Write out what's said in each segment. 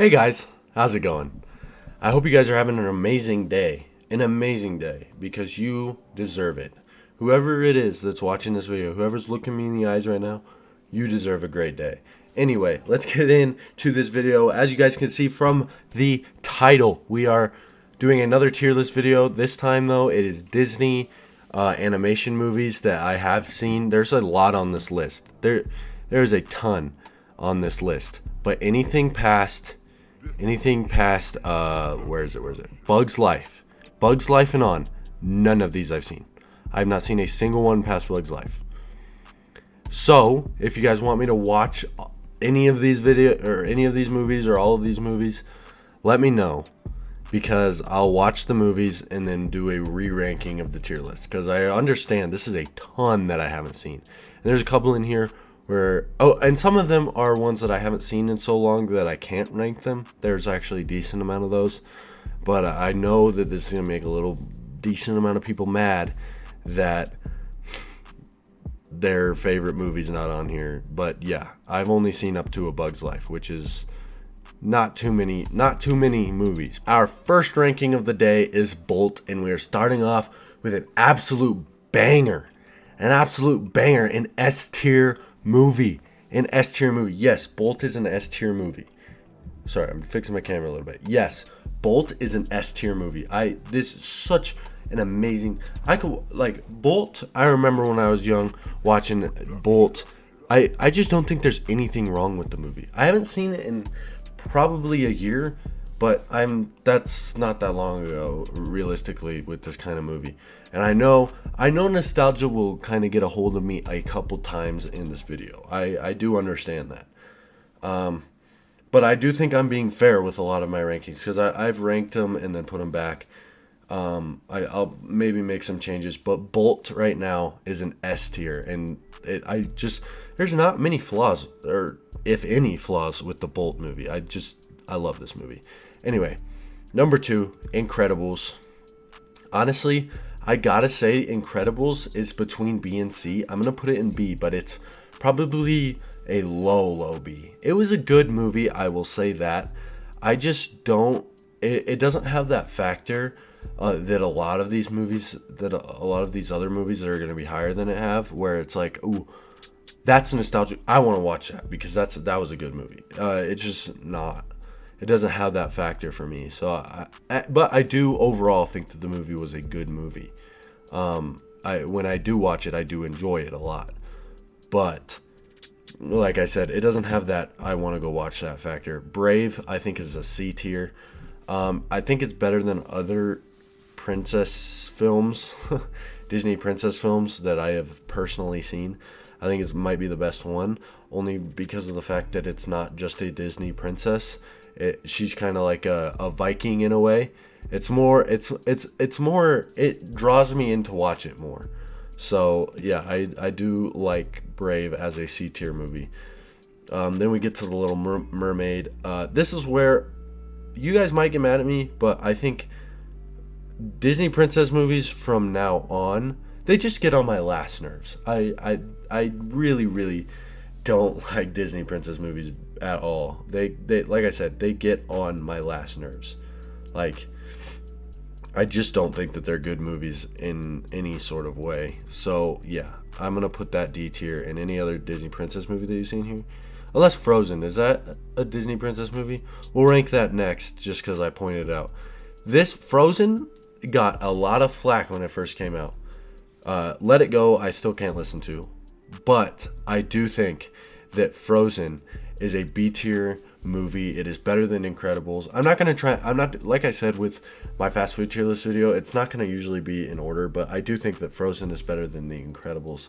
Hey guys, how's it going? I hope you guys are having an amazing day, because you deserve it. Whoever it is that's watching this video, whoever's looking me in the eyes right now, you deserve a great day. Anyway, let's get into this video. As you guys can see from the title, we are doing another tier list video. This time though, it is Disney animation movies that I have seen. There's a lot on this list. There's a ton on this list, but anything past where is it Bugs Life and on, none of these I've seen. I've not seen a single one past Bugs Life. So if you guys want me to watch any of these movies or all of these movies, let me know, because I'll watch the movies and then do a re-ranking of the tier list, because I understand this is a ton that I haven't seen, and there's a couple in here and some of them are ones that I haven't seen in so long that I can't rank them. There's actually a decent amount of those, but I know that this is gonna make a little decent amount of people mad that their favorite movie's not on here. But yeah, I've only seen up to A Bug's Life, which is not too many movies. Our first ranking of the day is Bolt, and we are starting off with an absolute banger, an S tier movie. Yes, Bolt is an S tier movie. Sorry, I'm fixing my camera a little bit. Yes, Bolt is an S tier movie. This is such an amazing. Bolt. I remember when I was young watching Bolt. I just don't think there's anything wrong with the movie. I haven't seen it in probably a year, but that's not that long ago, realistically, with this kind of movie. And I know nostalgia will kind of get a hold of me a couple times in this video. I do understand that. But I do think I'm being fair with a lot of my rankings, because I've ranked them and then put them back. I'll maybe make some changes, but Bolt right now is an S tier, and there's not many flaws, or if any flaws, with the Bolt movie. I love this movie. Anyway, number 2, Incredibles. Honestly, I gotta say Incredibles is between B and C. I'm gonna put it in B, but it's probably a low B. It was a good movie, I will say that. I just don't. It doesn't have that factor that a lot of these other movies that are gonna be higher than it have, where it's like, ooh, that's nostalgic. I want to watch that because that was a good movie. It's just not. It doesn't have that factor for me. So, but I do overall think that the movie was a good movie. When I do watch it, I do enjoy it a lot. But like I said, it doesn't have that I want to go watch that factor. Brave, I think, is a C tier. I think it's better than other princess films, Disney princess films that I have personally seen. I think it might be the best one, only because of the fact that it's not just a Disney princess. She's kind of like a Viking in a way. It draws me in to watch it more. So yeah, I do like Brave as a C tier movie. Then we get to The Little Mermaid. This is where you guys might get mad at me, but I think Disney princess movies from now on, they just get on my last nerves. I really don't like Disney princess movies at all. They like I said, they get on my last nerves. Like, I just don't think that they're good movies in any sort of way. So yeah, I'm gonna put that D tier. And any other Disney princess movie that you've seen here, unless Frozen, is that a Disney princess movie? We'll rank that next, just because I pointed it out. This Frozen got a lot of flack when it first came out. Let It Go, I still can't listen to, but I do think that Frozen is a B tier movie. It is better than Incredibles. I'm not, like I said with my fast food tier list video, it's not going to usually be in order, but I do think that Frozen is better than the Incredibles.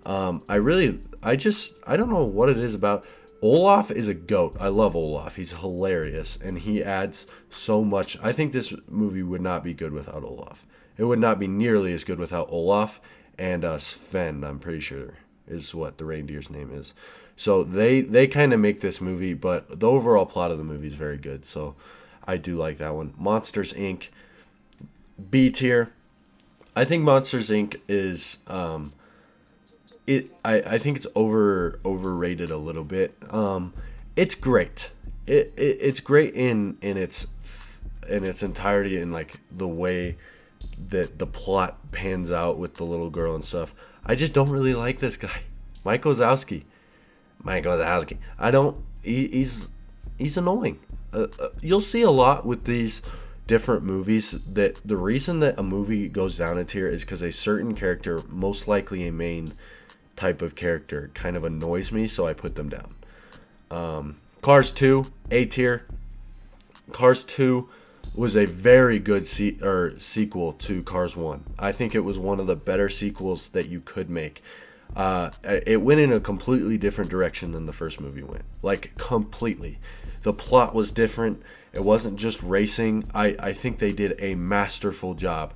I don't know what it is about. Olaf is a goat. I love Olaf. He's hilarious, and he adds so much. I think this movie would not be good without Olaf. It would not be nearly as good without Olaf and Sven, I'm pretty sure, is what the reindeer's name is. So they kind of make this movie, but the overall plot of the movie is very good. So I do like that one. Monsters, Inc. B tier. I think Monsters, Inc. is I think it's overrated a little bit. It's great. it's great in its entirety, and like the way that the plot pans out with the little girl and stuff. I just don't really like this guy, Mike Wazowski. Mike Wazowski. I don't. He's annoying. You'll see a lot with these different movies that the reason that a movie goes down a tier is because a certain character, most likely a main type of character, kind of annoys me, so I put them down. Cars 2, A tier. Cars 2 was a very good sequel to Cars 1. I think it was one of the better sequels that you could make. It went in a completely different direction than the first movie went. Like, completely. The plot was different. It wasn't just racing. I think they did a masterful job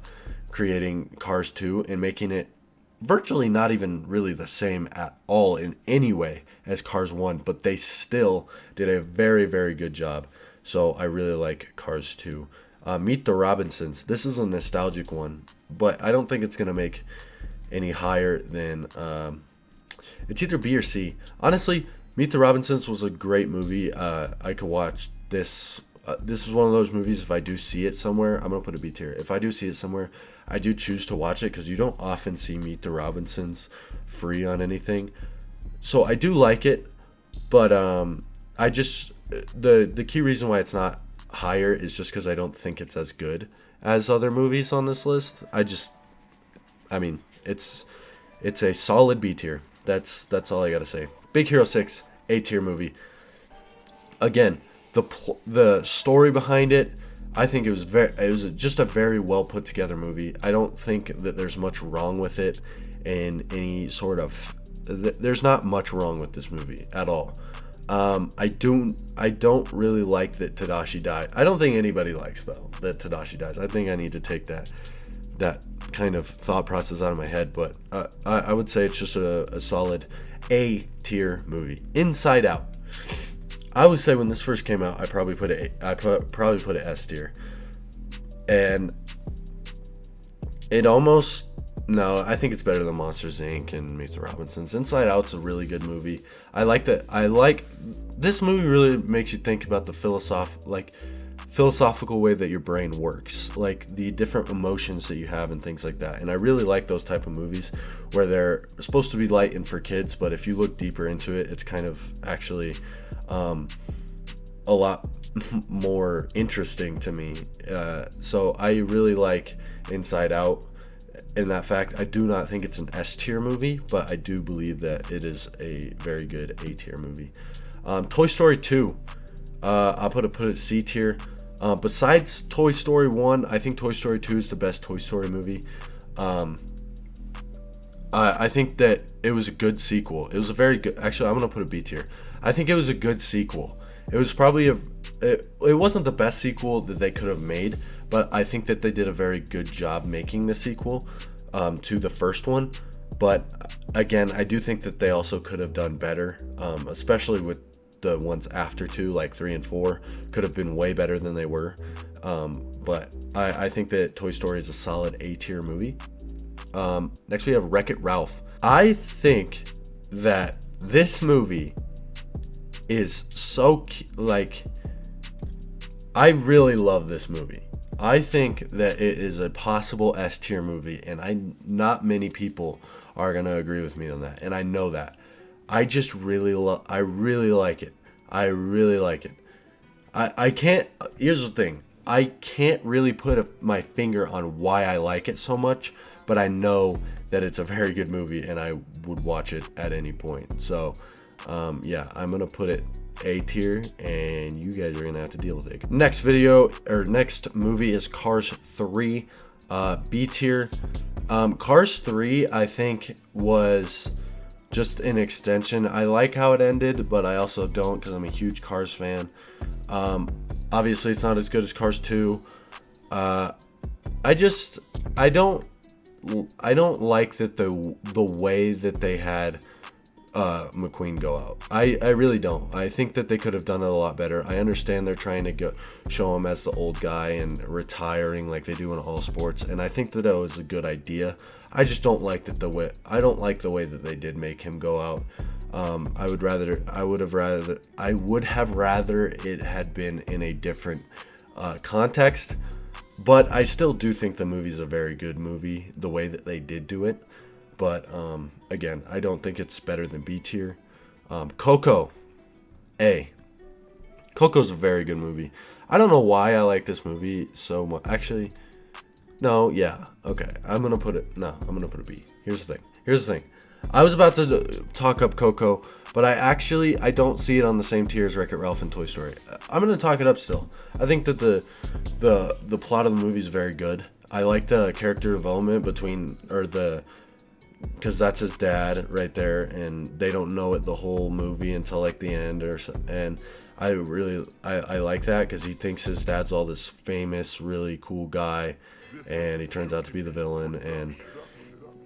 creating Cars 2 and making it virtually not even really the same at all in any way as Cars 1, but they still did a very, very good job. So I really like Cars 2. Meet the Robinsons. This is a nostalgic one, but I don't think it's going to make any higher than... it's either B or C. Honestly, Meet the Robinsons was a great movie. I could watch this. This is one of those movies, if I do see it somewhere, I'm going to put a B tier. If I do see it somewhere, I do choose to watch it because you don't often see Meet the Robinsons free on anything. So I do like it, but I just... The key reason why it's not higher is just because I don't think it's as good as other movies on this list. I mean, it's a solid B tier. That's all I gotta say. Big Hero 6, A tier movie. Again, the story behind it, I think it was just a very well put together movie. I don't think that there's much wrong with it in any sort of... There's not much wrong with this movie at all. I don't really like that Tadashi died. I don't think anybody likes, though, that Tadashi dies. I think I need to take that kind of thought process out of my head, but I would say it's just a solid A tier movie. Inside Out. I would say when this first came out, I probably put it S tier, and it almost... No, I think it's better than Monsters Inc. and Meet the Robinsons. Inside Out's a really good movie. I like this movie. Really makes you think about the philosophical way that your brain works, like the different emotions that you have and things like that. And I really like those type of movies where they're supposed to be light and for kids, but if you look deeper into it, it's kind of actually a lot more interesting to me. So I really like Inside Out. In that fact, I do not think it's an S tier movie, but I do believe that it is a very good A tier movie. Toy Story 2, I'll put it C tier. Besides Toy Story 1, I think Toy Story 2 is the best Toy Story movie. I think that it was a good sequel. It was a very good... Actually, I'm going to put a B tier. I think it was a good sequel. It was probably it wasn't the best sequel that they could have made, but I think that they did a very good job making the sequel to the first one. But again, I do think that they also could have done better, especially with the ones after 2, like 3 and 4, could have been way better than they were. But I think that Toy Story is a solid A tier movie. Next we have Wreck-It Ralph. I think that this movie is so I really love this movie. I think that it is a possible S tier movie, and not many people are gonna agree with me on that, and I know that. I just really like it. I really like it. I can't. Here's the thing. I can't really put my finger on why I like it so much, but I know that it's a very good movie, and I would watch it at any point. So, yeah, I'm gonna put it A tier, and you guys are gonna have to deal with it. Next movie is Cars 3, B tier. Cars 3, I think, was just an extension. I like how it ended, but I also don't, because I'm a huge Cars fan. Obviously, it's not as good as Cars 2. I don't like that the way that they had McQueen go out. I really don't. I think that they could have done it a lot better. I understand they're trying to show him as the old guy and retiring like they do in all sports, and I think that was a good idea. I just don't like the way that they did make him go out. I would have rather it had been in a different context, but I still do think the movie's a very good movie, the way that they did do it. But again, I don't think it's better than B tier. Coco, A. Coco's a very good movie. I don't know why I like this movie so much. Actually, no, yeah, okay. I'm gonna put a B. Here's the thing. I was about to talk up Coco, but I don't see it on the same tier as Wreck-It Ralph and Toy Story. I'm gonna talk it up still. I think that the plot of the movie is very good. I like the character development because that's his dad right there, and they don't know it the whole movie until like the end and I like that because he thinks his dad's all this famous, really cool guy, and he turns out to be the villain. And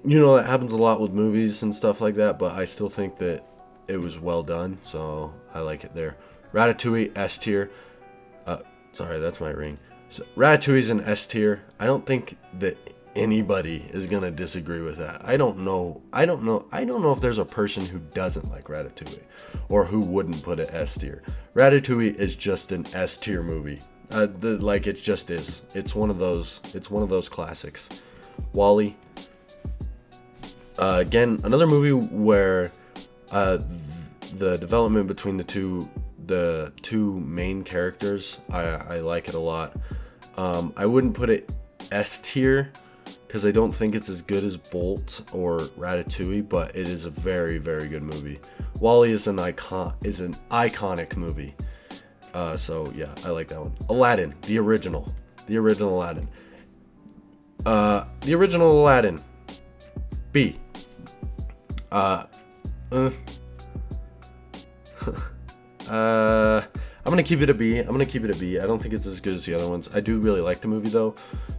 that happens a lot with movies and stuff like that, but I still think that it was well done, so I like it there. Ratatouille, S tier. Sorry, that's my ring. So Ratatouille's an S tier. I don't think that anybody is gonna disagree with that. I don't know if there's a person who doesn't like Ratatouille or who wouldn't put it S tier. Ratatouille is just an S tier movie. It just is. It's one of those classics. WALL-E. Again, another movie where the development between the two main characters, I like it a lot. I wouldn't put it S tier because I don't think it's as good as Bolt or Ratatouille, but it is a very, very good movie. WALL-E is an iconic movie. So yeah, I like that one. Aladdin, the original Aladdin. The original Aladdin, B. I'm gonna keep it a B. I don't think it's as good as the other ones. I do really like the movie though.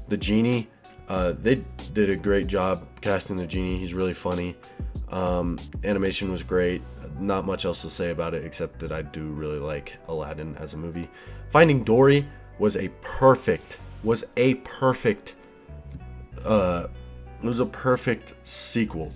The genie, they did a great job casting the genie. He's really funny. Animation was great. Not much else to say about it except that I do really like Aladdin as a movie. Finding Dory was a perfect sequel.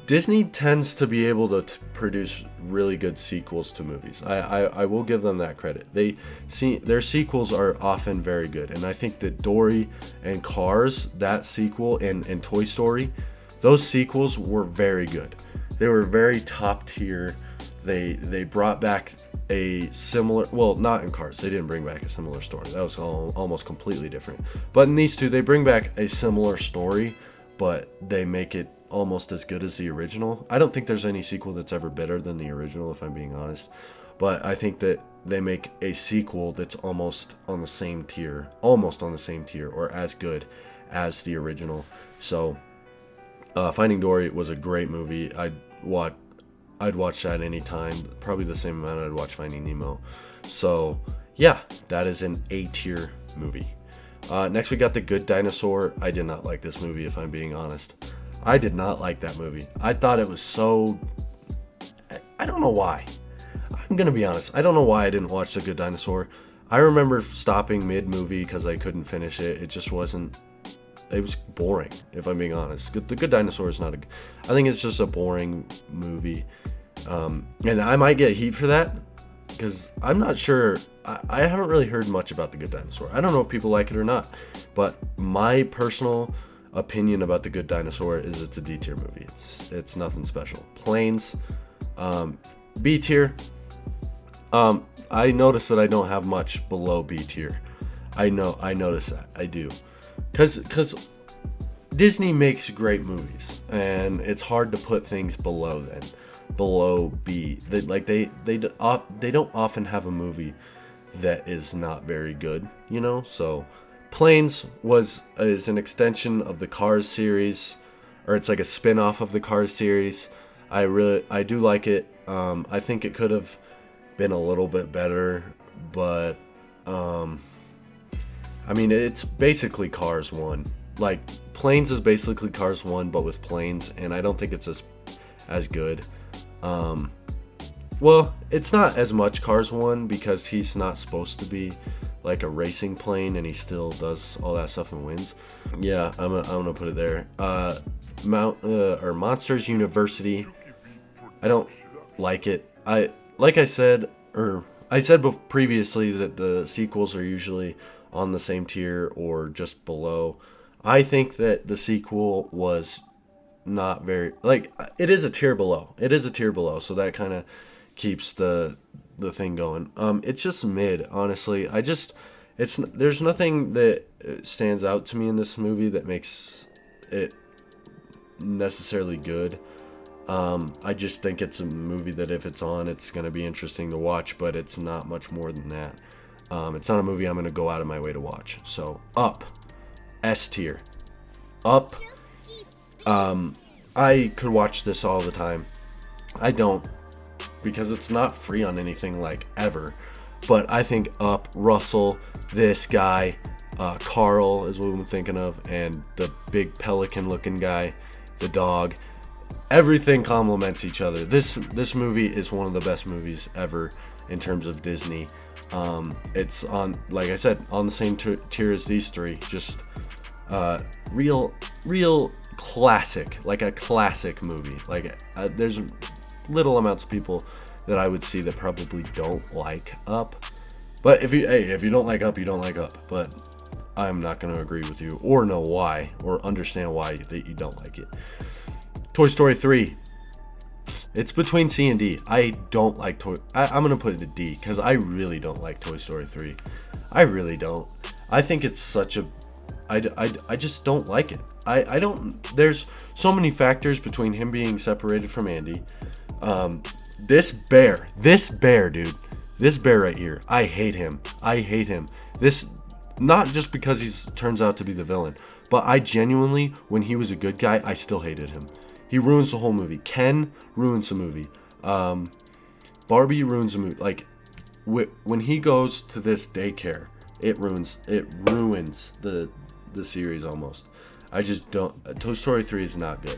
Disney tends to be able to produce really good sequels to movies. I will give them that credit. Their sequels are often very good, and I think that Dory and Cars, that sequel, and Toy Story, those sequels were very good. They were very top tier. They brought back a similar, well, not in Cars, they didn't bring back a similar story. That was almost completely different. But in these two, they bring back a similar story, but they make it almost as good as the original. I don't think there's any sequel that's ever better than the original, if I'm being honest. But I think that they make a sequel that's almost on the same tier, or as good as the original. So, Finding Dory was a great movie. I'd watch that anytime. Probably the same amount I'd watch Finding Nemo. So, yeah, that is an A tier movie. Next we got The Good Dinosaur. I did not like this movie, if I'm being honest. I did not like that movie. I thought it was so... I don't know why. I'm going to be honest. I don't know why I didn't watch The Good Dinosaur. I remember stopping mid-movie because I couldn't finish it. It just wasn't... It was boring, if I'm being honest. The Good Dinosaur is not a... I think it's just a boring movie. And I might get heat for that, because I'm not sure. I haven't really heard much about The Good Dinosaur. I don't know if people like it or not, but my personal opinion about The Good Dinosaur is it's a D tier movie. It's nothing special. Planes, B tier. I noticed that I don't have much below B tier. I notice that. I do. Because Disney makes great movies, and it's hard to put things below B. They don't often have a movie that is not very good, So Planes is an extension of the Cars series, or it's like a spin-off of the Cars series. I do like it. I think it could have been a little bit better, but it's basically Cars 1. Like, Planes is basically Cars 1, but with planes, and I don't think it's as good. Well, it's not as much Cars 1 because he's not supposed to be like a racing plane, and he still does all that stuff and wins. Yeah, I'm gonna put it there. Monsters University. I don't like it. I said previously that the sequels are usually on the same tier or just below. I think that the sequel was not very, like, it is a tier below. It is a tier below, so that kind of keeps the thing going. It's just mid, honestly. There's nothing that stands out to me in this movie that makes it necessarily good. I just think it's a movie that if it's on, it's going to be interesting to watch, but it's not much more than that. It's not a movie I'm going to go out of my way to watch. So, Up, S tier. Up, I could watch this all the time. I don't, because it's not free on anything, like, ever. But I think Up, Russell, this guy, Carl is what I'm thinking of, and the big pelican-looking guy, the dog. Everything complements each other. This movie is one of the best movies ever in terms of Disney. It's on, like I said, on the same tier as these three. Just real classic, like a classic movie. Like there's little amounts of people that I would see that probably don't like Up. But if you don't like Up, you don't like Up. But I'm not going to agree with you or know why or understand why that you don't like it. Toy Story 3. It's between C and D. I don't like I'm going to put it at D because I really don't like Toy Story 3. I really don't. I think it's such a... I just don't like it. I don't... There's so many factors between him being separated from Andy. This bear, dude. This bear right here. I hate him. This... Not just because he turns out to be the villain, but I genuinely, when he was a good guy, I still hated him. He ruins the whole movie. Ken ruins the movie. Barbie ruins the movie. Like, when he goes to this daycare, it ruins the series almost. I just don't... Toy Story 3 is not good.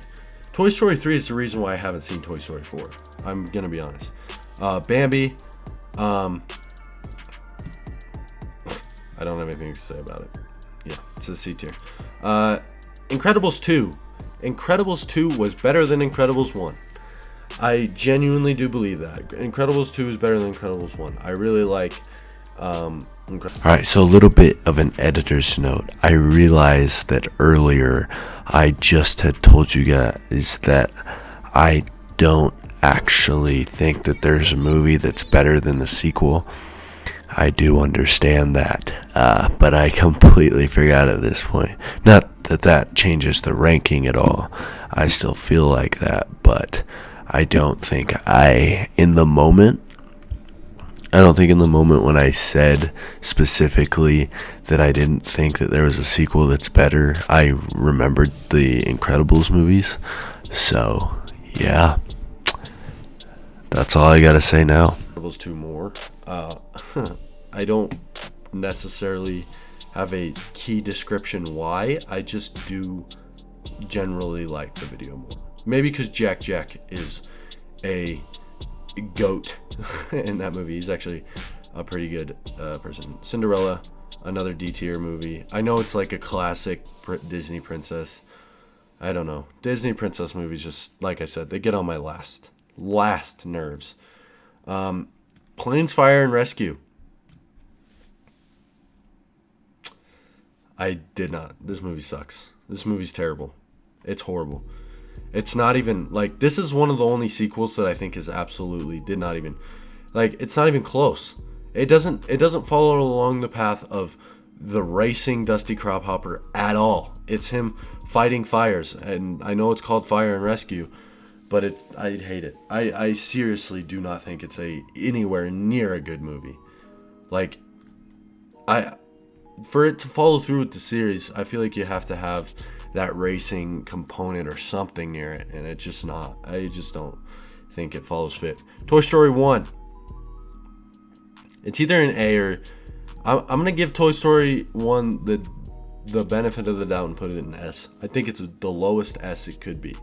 Toy Story 3 is the reason why I haven't seen Toy Story 4. I'm gonna be honest. Bambi. I don't have anything to say about it. Yeah, it's a C tier. Incredibles 2. Incredibles 2 was better than Incredibles 1. I genuinely do believe that. Incredibles 2 is better than Incredibles 1. I really like Alright, so a little bit of an editor's note. I realized that earlier I just had told you guys that I don't actually think that there's a movie that's better than the sequel. I do understand that, but I completely forgot at this point. Not that that changes the ranking at all. I still feel like that, but I don't think in the moment when I said specifically that I didn't think that there was a sequel that's better, I remembered the Incredibles movies. So, yeah. That's all I gotta say now. Incredibles 2 more. I don't necessarily have a key description why. I just do generally like the video more. Maybe because Jack is a goat in that movie. He's actually a pretty good person. Cinderella, another D tier movie. I know it's like a classic Disney princess. I don't know. Disney princess movies, just like I said, they get on my last nerves. Planes, Fire, and Rescue. I did not. This movie sucks. This movie's terrible. It's horrible. It's not even, like, this is one of the only sequels that I think is absolutely did not even, like, it's not even close. It doesn't follow along the path of the racing Dusty Crophopper at all. It's him fighting fires, and I know it's called Fire and Rescue, but I hate it. I seriously do not think it's anywhere near a good movie. Like, for it to follow through with the series, I feel like you have to have that racing component or something near it, and it's just not. I just don't think it follows fit. Toy Story 1. It's either an A or... I'm going to give Toy Story 1 the benefit of the doubt and put it in S. I think it's the lowest S it could be.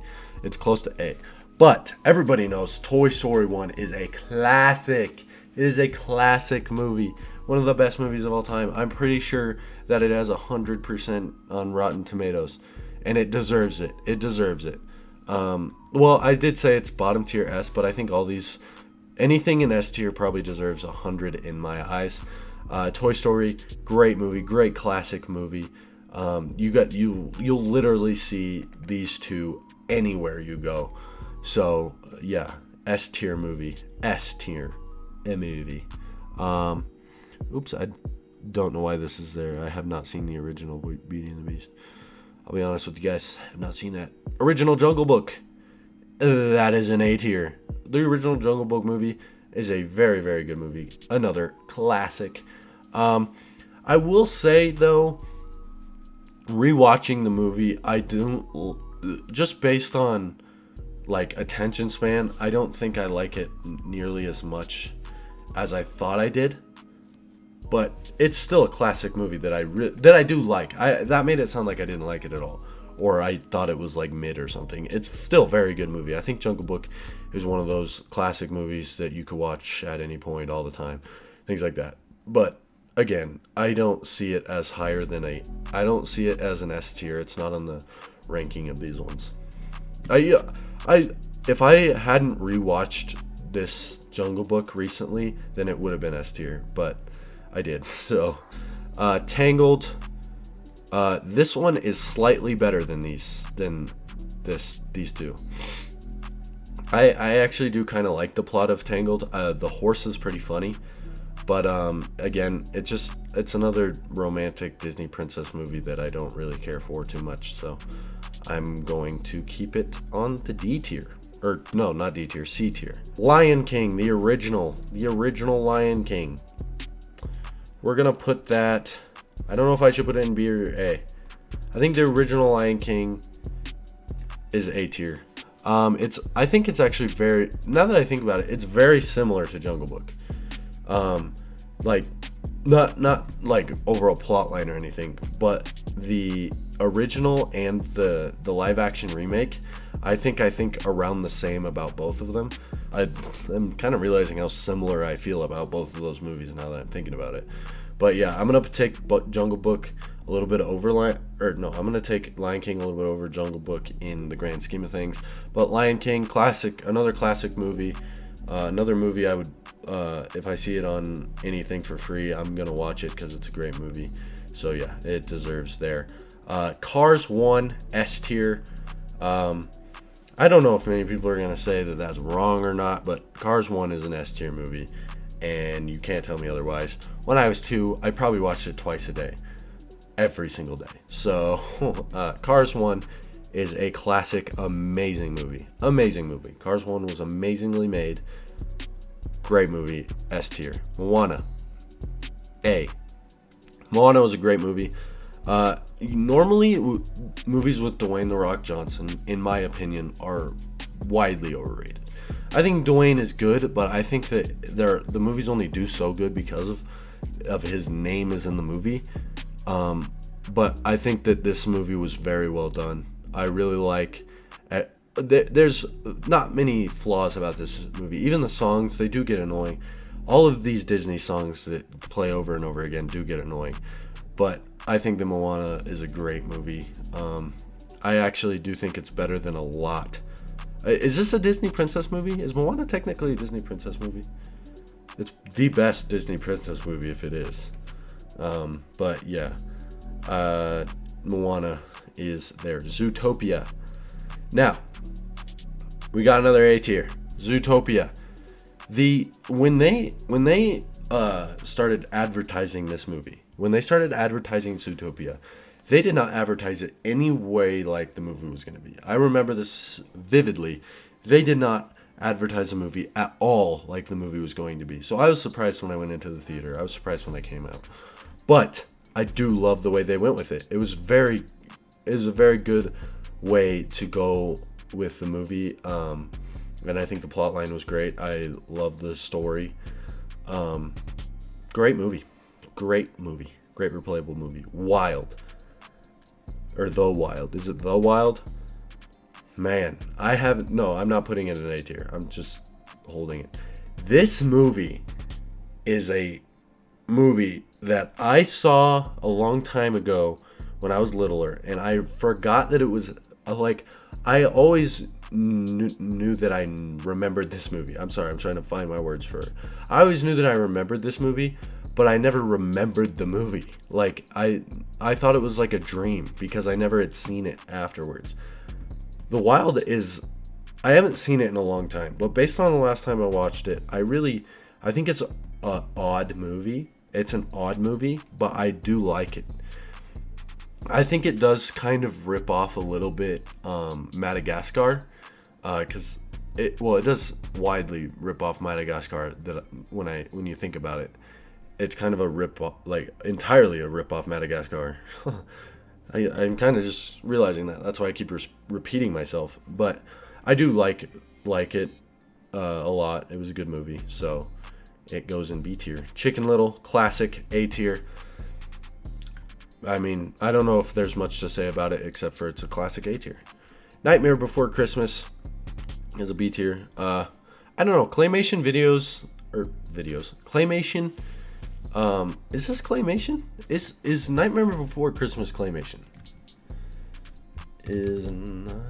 It's close to A. But everybody knows Toy Story 1 is a classic. It is a classic movie. One of the best movies of all time. I'm pretty sure that it has 100% on Rotten Tomatoes. And it deserves it. It deserves it. Well, I did say it's bottom tier S, but I think anything in S tier probably deserves 100 in my eyes. Toy Story, great movie, great classic movie. You'll literally see these two anywhere you go. So yeah, S tier movie, S tier, a movie. Oops, I don't know why this is there. I have not seen the original Beauty and the Beast. I'll be honest with you guys, I have not seen that original Jungle Book. That is an A tier. The original Jungle Book movie is a very, very good movie. Another classic. I will say though, rewatching the movie, I do, just based on like attention span, I don't think I like it nearly as much as I thought I did. But it's still a classic movie that I do like. That made it sound like I didn't like it at all, or I thought it was like mid or something. It's still a very good movie. I think Jungle Book is one of those classic movies that you could watch at any point, all the time, things like that. But again, I don't see it as higher than I don't see it as an S tier. It's not on the ranking of these ones. If I hadn't rewatched this Jungle Book recently, then it would have been S tier, but I did. So, Tangled. This one is slightly better than these two. I actually do kind of like the plot of Tangled. The horse is pretty funny, but again, it's another romantic Disney princess movie that I don't really care for too much. So, I'm going to keep it on the D tier. Or no, not D tier, C tier. Lion King, the original Lion King. We're gonna put that. I don't know if I should put it in B or A. I think the original Lion King is A tier. I think it's actually very. Now that I think about it, it's very similar to Jungle Book. Like, not like overall plot line or anything, but the original and the live action remake, I think around the same about both of them. I'm kind of realizing how similar I feel about both of those movies now that I'm thinking about it. But yeah, I'm gonna take Jungle Book a little bit over I'm gonna take Lion King a little bit over Jungle Book in the grand scheme of things. But Lion King, another classic movie, another movie I would, if I see it on anything for free, I'm gonna watch it because it's a great movie. So yeah, it deserves there. Cars 1, S tier. I don't know if many people are going to say that that's wrong or not, but Cars 1 is an S tier movie, and you can't tell me otherwise. When I was 2, I probably watched it twice a day, every single day. So, Cars 1 is a classic, amazing movie. Amazing movie. Cars 1 was amazingly made. Great movie, S tier. Moana, A. Moana was a great movie. Normally, movies with Dwayne "The Rock" Johnson, in my opinion, are widely overrated. I think Dwayne is good, but I think that the movies only do so good because of his name is in the movie. But I think that this movie was very well done. I really like. There's not many flaws about this movie. Even the songs, they do get annoying. All of these Disney songs that play over and over again do get annoying. But I think that Moana is a great movie. I actually do think it's better than a lot. Is this a Disney princess movie? Is Moana technically a Disney princess movie? It's the best Disney princess movie if it is. But yeah, Moana is there. Zootopia. Now, we got another A tier. Zootopia. When they started advertising this movie, when they started advertising Zootopia, they did not advertise it any way like the movie was going to be. I remember this vividly. They did not advertise the movie at all like the movie was going to be. So I was surprised when I went into the theater. I was surprised when they came out. But I do love the way they went with it. It was a very good way to go with the movie. And I think the plot line was great. I love the story. Great movie. Great movie. Great replayable movie. Wild. Or The Wild. Is it The Wild? Man, I'm not putting it in A tier. I'm just holding it. This movie is a movie that I saw a long time ago when I was littler, and I forgot that it was like I always knew that I remembered this movie. I'm sorry, I'm trying to find my words for it. I always knew that I remembered this movie, but I never remembered the movie. Like I thought it was like a dream because I never had seen it afterwards. The Wild is, I haven't seen it in a long time, but based on the last time I watched it, I think it's an odd movie. It's an odd movie, but I do like it. I think it does kind of rip off a little bit Madagascar, because it does widely rip off Madagascar. That when you think about it, it's kind of a rip off, like entirely a rip off Madagascar. I'm kind of just realizing that. That's why I keep repeating myself. But I do like it a lot. It was a good movie, so it goes in B tier. Chicken Little, classic, A tier. I mean, I don't know if there's much to say about it except for it's a classic A tier. Nightmare Before Christmas is a B tier. I don't know. Claymation. Claymation. Is this Claymation? Is Nightmare Before Christmas Claymation? Is Nightmare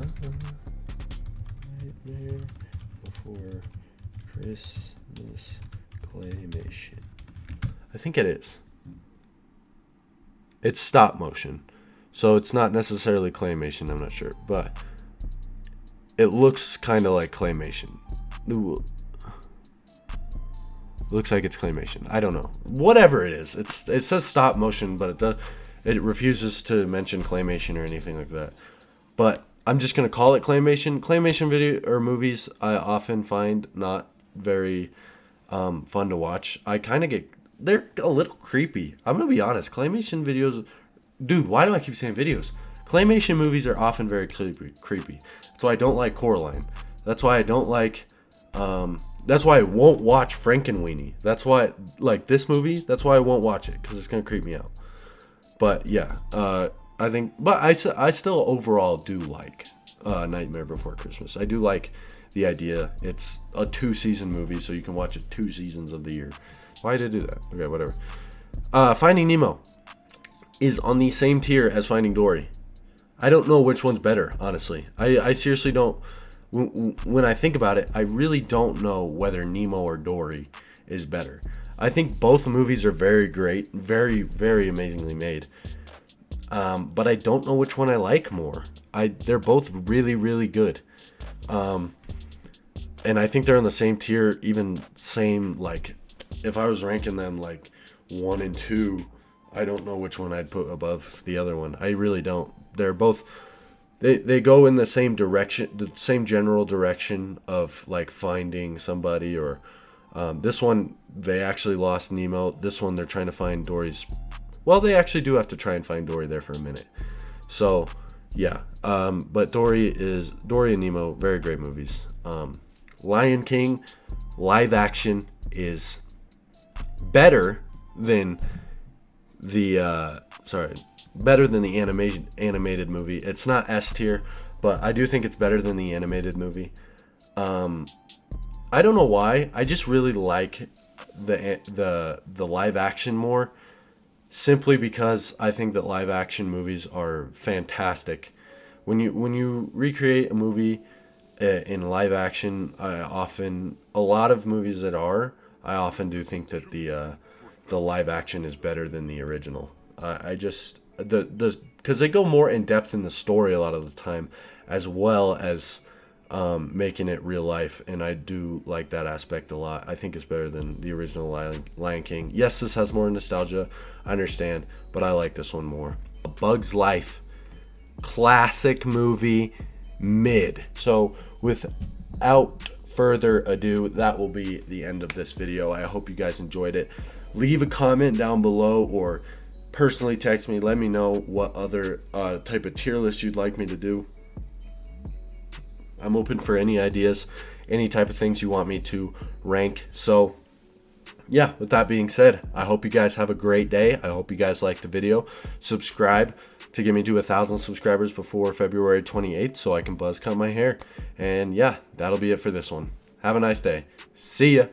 Before Christmas Claymation? I think it is. It's stop motion, so it's not necessarily claymation. I'm not sure, but it looks kind of like claymation. Looks like it's claymation. I don't know. Whatever it is, it says stop motion, but it refuses to mention claymation or anything like that. But I'm just gonna call it claymation. Claymation video or movies I often find not very fun to watch. They're a little creepy. I'm gonna be honest. Claymation videos, dude. Why do I keep saying videos? Claymation movies are often very creepy. That's why I don't like Coraline. That's why I don't like. That's why I won't watch Frankenweenie. That's why, like this movie. That's why I won't watch it because it's gonna creep me out. But yeah, I think. But I still overall do like Nightmare Before Christmas. I do like the idea. It's a 2-season movie, so you can watch it 2 seasons of the year. Why did I do that? Okay, whatever. Finding Nemo is on the same tier as Finding Dory. I don't know which one's better, honestly. I seriously don't. When I think about it, I really don't know whether Nemo or Dory is better. I think both movies are very great, very, very amazingly made. But I don't know which one I like more. They're both really, really good. And I think they're on the same tier, even same, like, if I was ranking them like 1 and 2, I don't know which one I'd put above the other one. I really don't. They're both, they go in the same direction, the same general direction of like finding somebody, or this one they actually lost Nemo. This one they're trying to find Dory's. Well, they actually do have to try and find Dory there for a minute. So yeah, but Dory and Nemo, very great movies. Lion King live action is better than the animated movie. It's not S tier, but I do think it's better than the animated movie. I don't know why. I just really like the live action more, simply because I think that live action movies are fantastic. When you recreate a movie in live action, a lot of movies that are, I often do think that the live action is better than the original. Because they go more in depth in the story a lot of the time, as well as making it real life, and I do like that aspect a lot. I think it's better than the original Lion King. Yes, this has more nostalgia, I understand, but I like this one more. A Bug's Life, classic movie, mid. So without further ado, that will be the end of this video. I hope you guys enjoyed it. Leave a comment down below or personally text me. Let me know what other type of tier list you'd like me to do. I'm open for any ideas, any type of things you want me to rank. So yeah, with that being said, I hope you guys have a great day. I hope you guys like the video. Subscribe to get me to 1,000 subscribers before February 28th so I can buzz cut my hair. And yeah, that'll be it for this one. Have a nice day. See ya.